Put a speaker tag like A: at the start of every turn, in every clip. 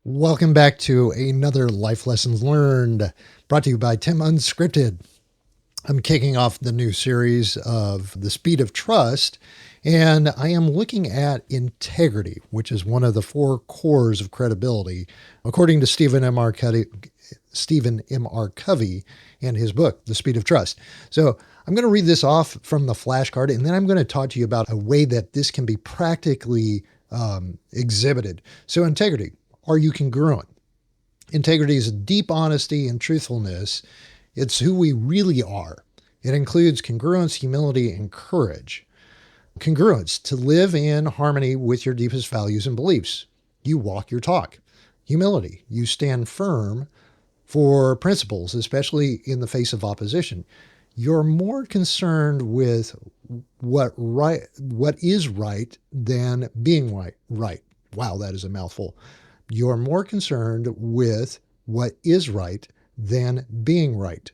A: Welcome back to another Life Lessons Learned, brought to you by Tim Unscripted. I'm kicking off the new series of The Speed of Trust, and I am looking at integrity, which is one of the four cores of credibility, according to Stephen M. R. Covey and his book, The Speed of Trust. So I'm going to read this off from the flashcard, and then I'm going to talk to you about a way that this can be practically exhibited. So integrity. Are you congruent? Integrity is deep honesty and truthfulness. It's who we really are. It includes congruence, humility, and courage. Congruence, to live in harmony with your deepest values and beliefs. You walk your talk. Humility, you stand firm for principles, especially in the face of opposition. You're more concerned with what is right than being right. Wow, that is a mouthful. You're more concerned with what is right than being right.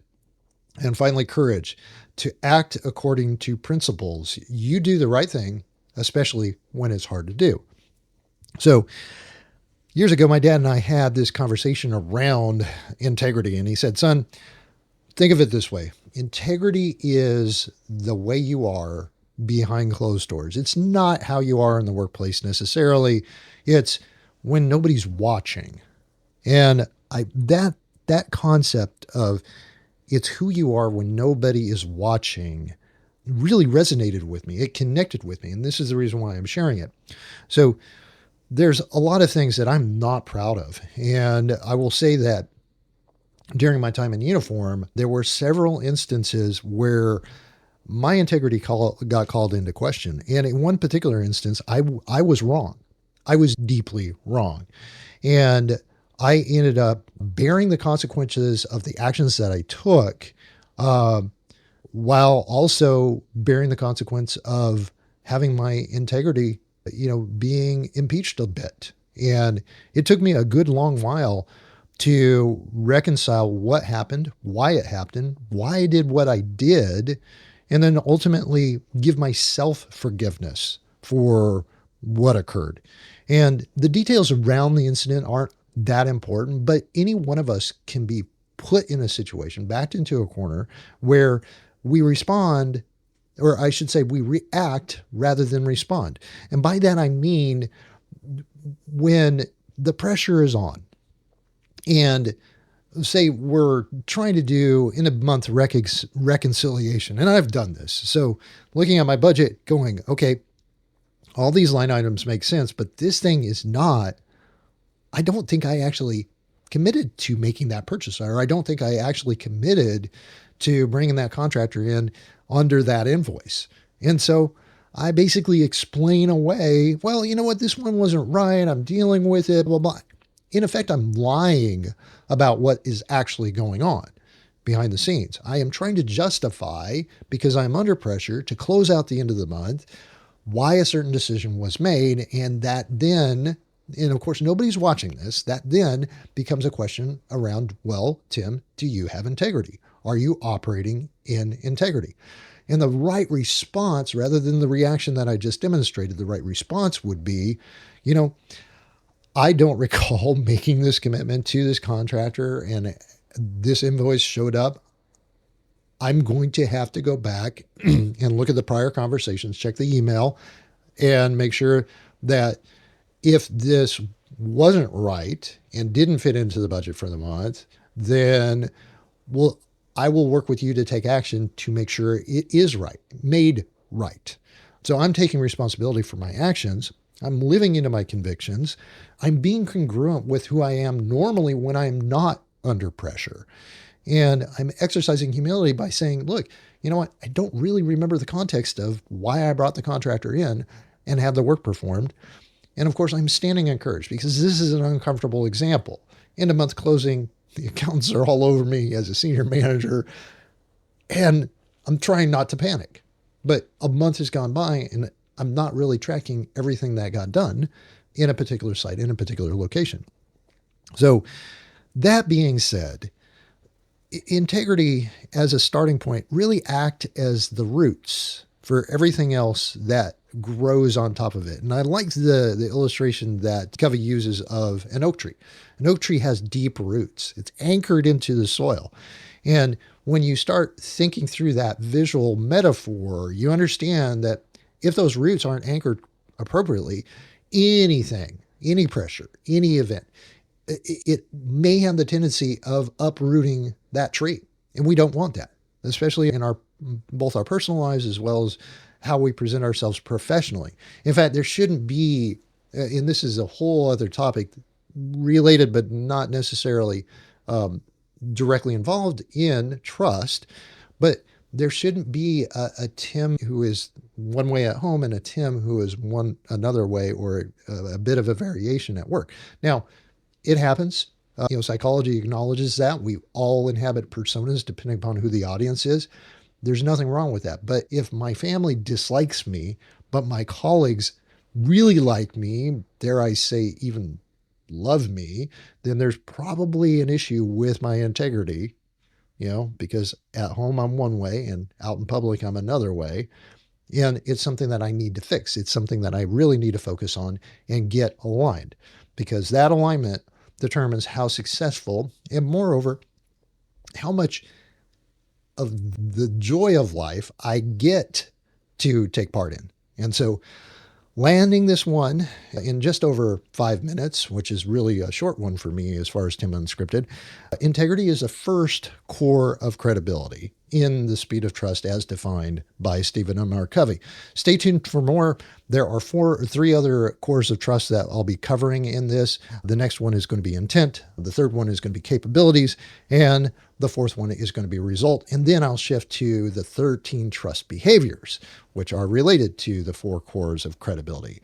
A: And finally, courage, to act according to principles. You do the right thing, especially when it's hard to do. So years ago, my dad and I had this conversation around integrity, and he said, son, think of it this way. Integrity is the way you are behind closed doors. It's not how you are in the workplace necessarily. It's when nobody's watching. And that concept of it's who you are when nobody is watching really resonated with me. It connected with me. And this is the reason why I'm sharing it. So there's a lot of things that I'm not proud of. And I will say that during my time in uniform, there were several instances where my integrity got called into question. And in one particular instance, I was wrong. I was deeply wrong. And I ended up bearing the consequences of the actions that I took, while also bearing the consequence of having my integrity, being impeached a bit. And it took me a good long while to reconcile what happened, why it happened, why I did what I did, and then ultimately give myself forgiveness for what occurred. And the details around the incident aren't that important, but any one of us can be put in a situation, backed into a corner where we respond, or I should say we react rather than respond. And by that, I mean when the pressure is on and say we're trying to do in a month reconciliation, and I've done this. So looking at my budget going, okay, all these line items make sense, but this thing is not, I don't think I actually committed to making that purchase, or I don't think I actually committed to bringing that contractor in under that invoice. And so I basically explain away, well, you know what, this one wasn't right. I'm dealing with it, blah, blah. In effect, I'm lying about what is actually going on behind the scenes. I am trying to justify, because I'm under pressure to close out the end of the month, why a certain decision was made. And that then, and of course, nobody's watching this, that then becomes a question around, well, Tim, do you have integrity? Are you operating in integrity? And the right response, rather than the reaction that I just demonstrated, the right response would be, I don't recall making this commitment to this contractor and this invoice showed up. I'm going to have to go back and look at the prior conversations, check the email, and make sure that if this wasn't right and didn't fit into the budget for the month, then I will work with you to take action to make sure it is right, made right. So I'm taking responsibility for my actions. I'm living into my convictions. I'm being congruent with who I am normally when I'm not under pressure. And I'm exercising humility by saying, look, you know what? I don't really remember the context of why I brought the contractor in and had the work performed. And of course, I'm standing encouraged because this is an uncomfortable example. End of month closing, the accountants are all over me as a senior manager, and I'm trying not to panic. But a month has gone by and I'm not really tracking everything that got done in a particular site, in a particular location. So that being said, integrity as a starting point really act as the roots for everything else that grows on top of it. And I like the illustration that Covey uses of an oak tree. An oak tree has deep roots. It's anchored into the soil. And when you start thinking through that visual metaphor, you understand that if those roots aren't anchored appropriately, anything, any pressure, any event, it may have the tendency of uprooting that tree. And we don't want that, especially in our both our personal lives as well as how we present ourselves professionally. In fact, there shouldn't be, and this is a whole other topic related, but not necessarily directly involved in trust, but there shouldn't be a Tim who is one way at home and a Tim who is one another way, or a bit of a variation at work. Now, it happens. Psychology acknowledges that we all inhabit personas depending upon who the audience is. There's nothing wrong with that. But if my family dislikes me, but my colleagues really like me, dare I say, even love me, then there's probably an issue with my integrity, because at home I'm one way and out in public I'm another way. And it's something that I need to fix. It's something that I really need to focus on and get aligned, because that alignment determines how successful and, moreover, how much of the joy of life I get to take part in. And so landing this one in just over 5 minutes, which is really a short one for me as far as Tim Unscripted. Integrity is the first core of credibility in the speed of trust as defined by Stephen M. R. Covey. Stay tuned for more. There are three other cores of trust that I'll be covering in this. The next one is going to be intent. The third one is going to be capabilities. And the fourth one is going to be result. And then I'll shift to the 13 trust behaviors, which are related to the 4 cores of credibility.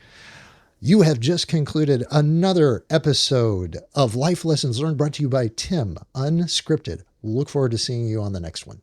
A: You have just concluded another episode of Life Lessons Learned, brought to you by Tim Unscripted. Look forward to seeing you on the next one.